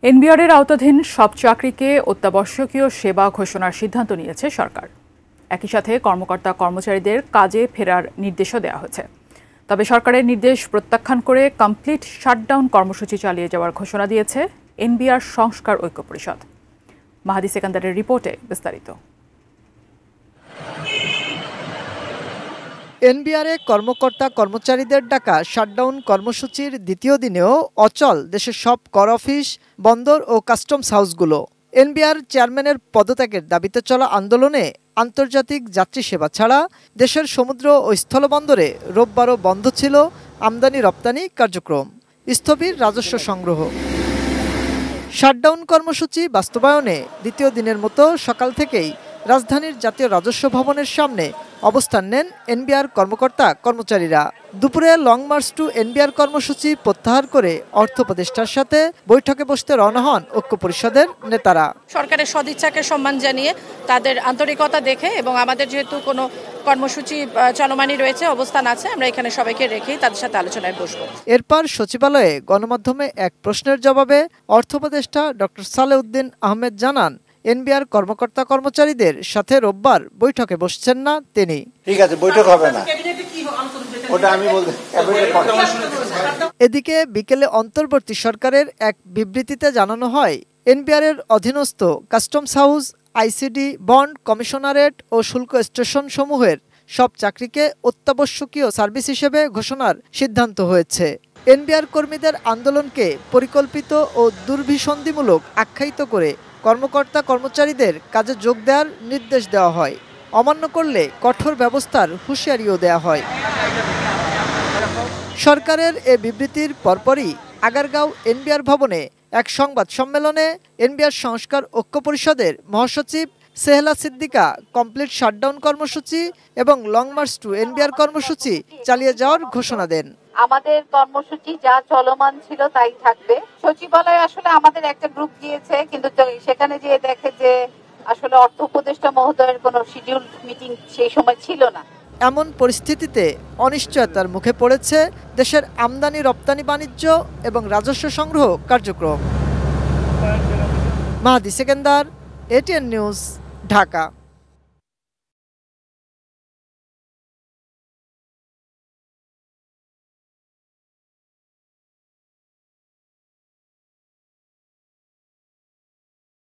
এনবিআরের আওতাধীন সব চাকরিকে অত্যাবশ্যকীয় সেবা ঘোষণার সিদ্ধান্ত নিয়েছে সরকার। একই সাথে কর্মকর্তা কর্মচারীদের কাজে ফেরার নির্দেশও দেওয়া হয়েছে। তবে সরকারের নির্দেশ প্রত্যাখ্যান করে কমপ্লিট শাটডাউন কর্মসূচি চালিয়ে যাওয়ার ঘোষণা দিয়েছে এনবিআর সংস্কার ঐক্য পরিষদ। মাহাদি সেকান্দারের রিপোর্টে বিস্তারিত। এনবিআরে কর্মকর্তা কর্মচারীদের ডাকা শাটডাউন কর্মসূচির দ্বিতীয় দিনেও অচল দেশের সব কর অফিস, বন্দর ও কাস্টমস হাউসগুলো। এনবিআর চেয়ারম্যানের পদত্যাগের দাবিতে চলা আন্দোলনে আন্তর্জাতিক যাত্রী সেবা ছাড়া দেশের সমুদ্র ও স্থলবন্দরে রোববারও বন্ধ ছিল আমদানি রপ্তানি কার্যক্রম, স্থবির রাজস্ব সংগ্রহ। শাটডাউন কর্মসূচি বাস্তবায়নে দ্বিতীয় দিনের মতো সকাল থেকেই রাজধানীর জাতীয় রাজস্ব ভবনের সামনে অবস্থান নেন এনবিআর কর্মকর্তা কর্মচারীরা। দুপুরে লং মার্চ টু এনবিআর কর্মসূচি প্রত্যাহার করে অর্থ উপদেষ্টার সাথে বৈঠকে বসতে রওনা হন ঐক্য পরিষদের নেতারা। সরকারের সদিচ্ছাকে সম্মান জানিয়ে তাদের আন্তরিকতা দেখে এবং আমাদের যেহেতু কোনো কর্মসূচি চলমানই রয়েছে, অবস্থান আছে, আমরা এখানে সবাইকে রেখেই তাদের সাথে আলোচনায় বসবো। এরপর সচিবালয়ে গণমাধ্যমে এক প্রশ্নের জবাবে অর্থ উপদেষ্টা ডক্টর সালেউদ্দিন আহমেদ জানান, এনবিআর কর্মকর্তা কর্মচারীদের সাথে রোববার বৈঠকে বসছেন না তিনি। ঠিক আছে, বৈঠক হবে না, ওটা আমি বলতে। এদিকে বিকেলে অন্তর্বর্তী সরকারের এক বিবৃতিতে জানানো হয়, এনবিআরের অধীনস্থ customs house, ICD, bond commissionerate ও শুল্ক স্টেশন সমূহের সব চাকরিকে অত্যাবশ্যকীয় সার্ভিস হিসেবে ঘোষণার সিদ্ধান্ত হয়েছে। এনবিআর কর্মীদের আন্দোলনকে পরিকল্পিত ও দুর্বিসন্ধিমূলক আখ্যায়িত করে কর্মকর্তা কর্মচারীদের কাজে যোগ দেওয়ার নির্দেশ দেওয়া হয়। অমান্য করলে কঠোর ব্যবস্থার হুঁশিয়ারিও দেওয়া হয়। সরকারের এ বিবৃতির পরপরই আগারগাঁও এনবিআর ভবনে এক সংবাদ সম্মেলনে এনবিআর সংস্কার ঐক্য পরিষদের মহাসচিব সেহলা সিদ্দিকা কমপ্লিট শাটডাউন কর্মসূচি এবং লং মার্চ টু এনবিআর কর্মসূচি চালিয়ে যাওয়ার ঘোষণা দেন। আমাদের কর্মসূচি যা চলমান ছিল তাই থাকবে। সচিবালয়ে আসলে আমাদের একটা গ্রুপ গিয়েছে, কিন্তু সেখানে যেয়ে দেখে যে আসলে অর্থ উপদেষ্টা মহোদয়ের কোনো শিডিউল মিটিং সেই সময় ছিল না। এমন পরিস্থিতিতে অনিশ্চয়তার মুখে পড়েছে দেশের আমদানি রপ্তানি বাণিজ্য এবং রাজস্ব সংগ্রহ কার্যক্রম। মাহাদি সেকেন্দার, এটিএন নিউজ, ঢাকা।